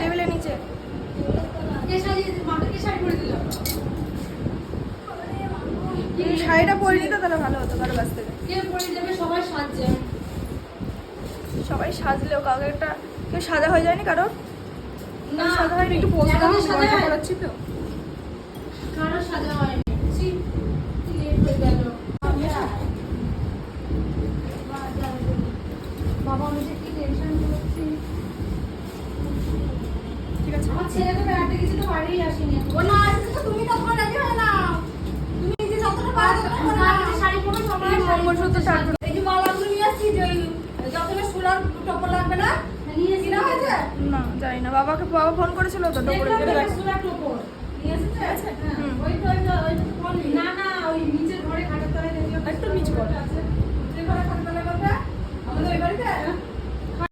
টেবিলের নিচে। শাড়িটা পরে নিতে তাহলে ভালো হতো কারো কাছ থেকে। সবাই সাজলেও কাউকে একটা কেউ সাজা হয়ে যায়নি কারো? না সাজা হয়নি, একটু পোজ দাও, মজা করাচ্ছি তো। কারো সাজা হয়নি। লেট হয়ে গেল। বাবা আমি যে কি টেনশন করছি। ঠিক আছে, আমার ছেলে তো বেড়াতে গেছে তো বাড়িই আসেনি। ও না আসলে তো তুমি তখন রাজি হয়ে নাও। তুমি যে যতটা পারো শাড়ি পরো সবাই মঙ্গলসূত্র টাটকা। এই যে মালাগুলো নিয়ে আসছি যে যতটা সোলার টপর লাগবে না নিয়ে এসে না হয়েছে না জানি না, বাবা ফোন করেছিল তো টোপরে সোলার টপর নিয়ে এসেছে। ওই তো না না ওই নিচের ঘরে খাটের তলায় দেখলো একটু নিচ করে আছে যে ঘরে খাটের তলায় করবে আমাদের ওই বাড়িতে